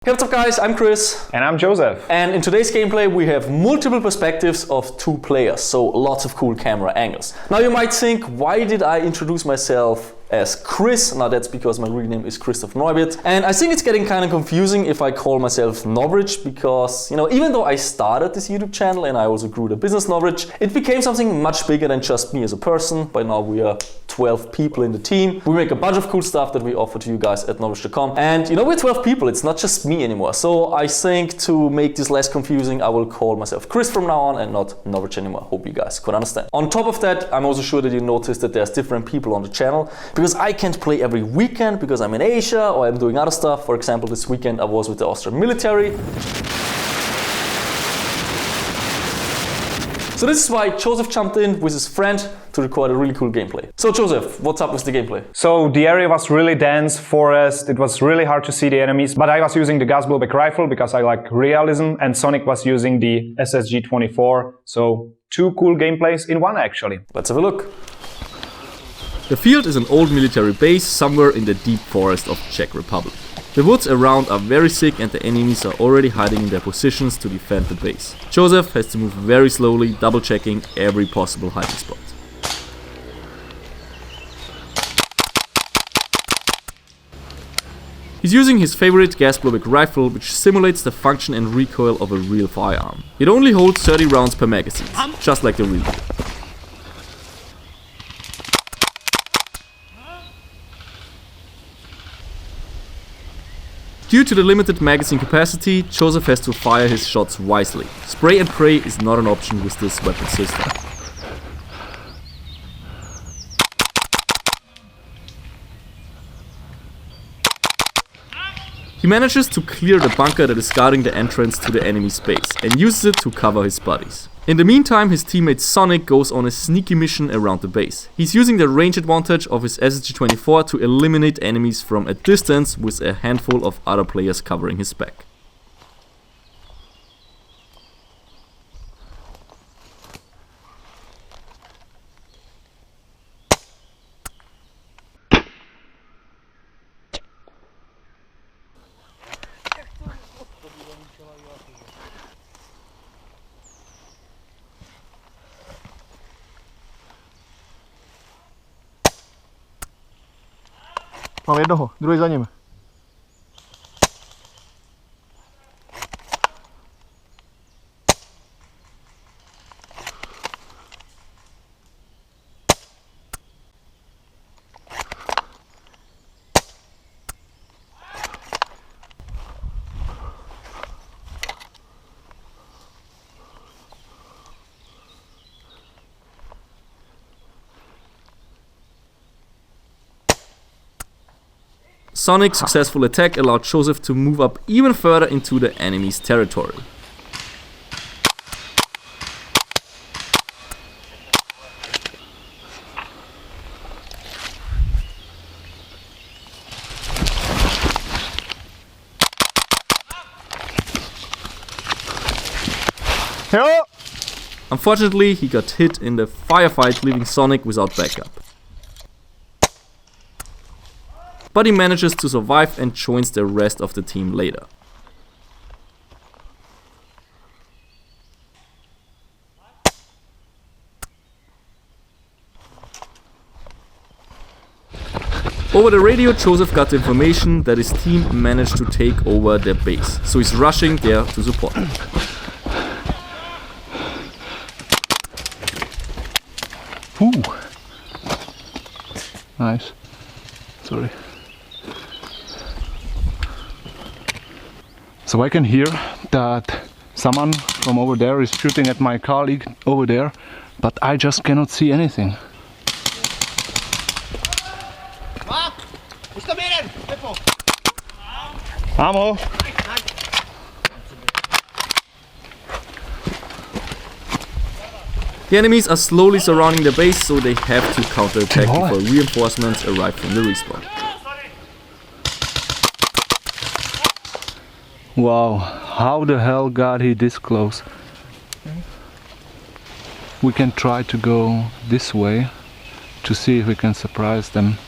Hey, what's up guys, I'm Chris. And I'm Joseph. And in today's gameplay we have multiple perspectives of two players, so lots of cool camera angles. Now you might think, why did I introduce myself as Chris? Now that's because my real name is Christoph Neubert. And I think it's getting kind of confusing if I call myself NOVRITSCH because, even though I started this YouTube channel and I also grew the business NOVRITSCH, it became something much bigger than just me as a person. By now we are 12 people in the team. We make a bunch of cool stuff that we offer to you guys at NOVRITSCH.com. And we're 12 people, it's not just me anymore. So I think to make this less confusing, I will call myself Chris from now on and not NOVRITSCH anymore. Hope you guys could understand. On top of that, I'm also sure that you noticed that there's different people on the channel because I can't play every weekend because I'm in Asia or I'm doing other stuff. For example, this weekend I was with the Austrian military. So this is why Joseph jumped in with his friend to record a really cool gameplay. So Joseph, what's up with the gameplay? So the area was really dense, forest, it was really hard to see the enemies, but I was using the gas blowback rifle because I like realism, and Sonic was using the SSG-24, so two cool gameplays in one actually. Let's have a look. The field is an old military base somewhere in the deep forest of Czech Republic. The woods around are very thick and the enemies are already hiding in their positions to defend the base. Joseph has to move very slowly, double checking every possible hiding spot. He's using his favorite gas blowback rifle, which simulates the function and recoil of a real firearm. It only holds 30 rounds per magazine, just like the real deal. Due to the limited magazine capacity, Joseph has to fire his shots wisely. Spray and pray is not an option with this weapon system. He manages to clear the bunker that is guarding the entrance to the enemy's base and uses it to cover his buddies. In the meantime, his teammate Sonic goes on a sneaky mission around the base. He's using the range advantage of his SSG-24 to eliminate enemies from a distance with a handful of other players covering his back. Mám jednoho, druhý za ním. Sonic's successful attack allowed Joseph to move up even further into the enemy's territory. Jo! Unfortunately, he got hit in the firefight, leaving Sonic without backup. But he manages to survive and joins the rest of the team later. Over the radio, Joseph got the information that his team managed to take over their base, so he's rushing there to support them. Ooh. Nice. Sorry. So I can hear that someone from over there is shooting at my colleague over there, but I just cannot see anything. Ammo! The enemies are slowly surrounding the base, so they have to counterattack before reinforcements arrive from the respawn. Wow, how the hell got he this close? We can try to go this way to see if we can surprise them.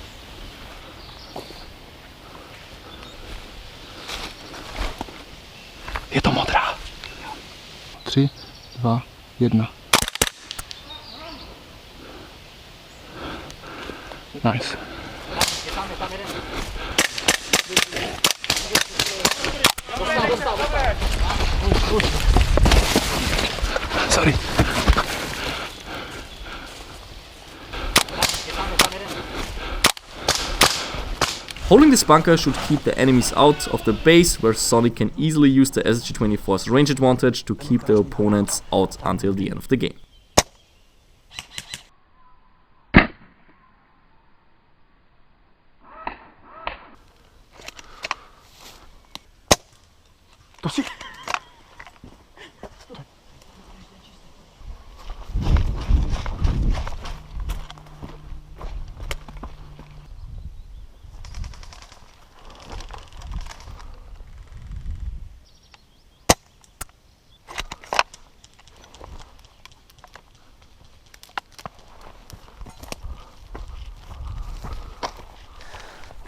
Je to modrá. 3, 2, 1. Nice. Sorry. Holding this bunker should keep the enemies out of the base, where Sonic can easily use the SSG-24's range advantage to keep the opponents out until the end of the game.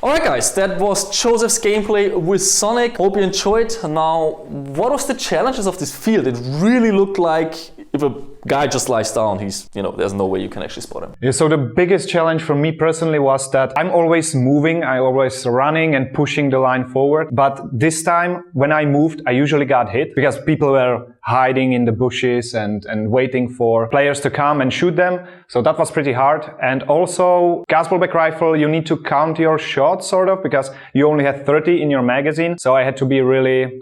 Alright guys, that was Joseph's gameplay with Sonic. Hope you enjoyed. Now, what was the challenges of this field? It really looked like if a guy just lies down, he's, there's no way you can actually spot him. Yeah, so the biggest challenge for me personally was that I'm always moving, I'm always running and pushing the line forward. But this time, when I moved, I usually got hit because people were hiding in the bushes and waiting for players to come and shoot them. So that was pretty hard. And also, gas blowback rifle, you need to count your shots, sort of, because you only had 30 in your magazine. So I had to be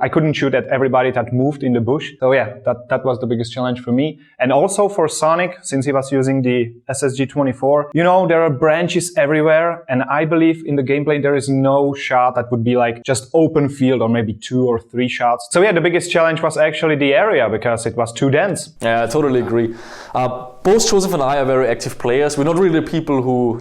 I couldn't shoot at everybody that moved in the bush. So yeah, that was the biggest challenge for me. And also for Sonic, since he was using the SSG-24, there are branches everywhere. And I believe in the gameplay, there is no shot that would be like just open field or maybe 2 or 3 shots. So yeah, the biggest challenge was actually the area because it was too dense. Yeah, I totally agree. Both Joseph and I are very active players. We're not really the people who,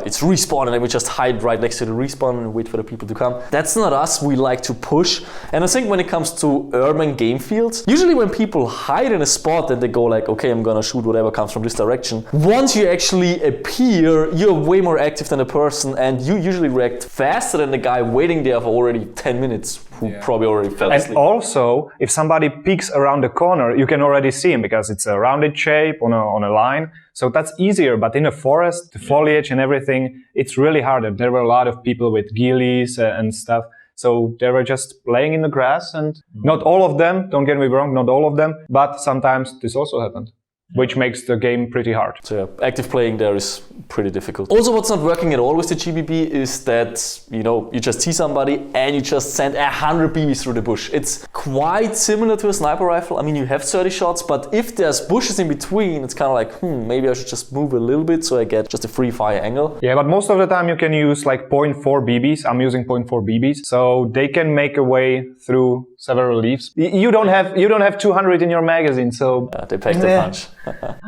it's respawn and then we just hide right next to the respawn and wait for the people to come. That's not us. We like to push. And I think when it comes to urban game fields, usually when people hide in a spot and they go like, okay, I'm gonna shoot whatever comes from this direction. Once you actually appear, you're way more active than a person and you usually react faster than the guy waiting there for already 10 minutes who probably already fell asleep. And also, if somebody peeks around the corner, you can already see him because it's a rounded shape on a line. So that's easier. But in a forest, the foliage and everything, it's really harder. There were a lot of people with ghillies and stuff. So they were just laying in the grass and not all of them, don't get me wrong, not all of them, but sometimes this also happened, which makes the game pretty hard. So yeah, active playing there is pretty difficult. Also, what's not working at all with the GBB is that, you just see somebody and you just send 100 BBs through the bush. It's quite similar to a sniper rifle. I mean, you have 30 shots, but if there's bushes in between, it's kind of like, maybe I should just move a little bit so I get just a free fire angle. Yeah, but most of the time you can use like 0.4 BBs. I'm using 0.4 BBs, so they can make a way through several leaves. You don't have 200 in your magazine, so they pack the punch.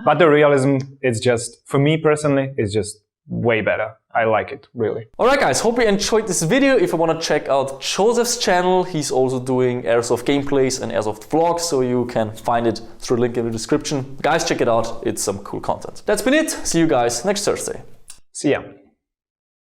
But the realism, it's just, for me personally, it's just way better. I like it, really. Alright guys, hope you enjoyed this video. If you want to check out Joseph's channel, he's also doing airsoft gameplays and airsoft vlogs, so you can find it through the link in the description. Guys, check it out, it's some cool content. That's been it, see you guys next Thursday. See ya.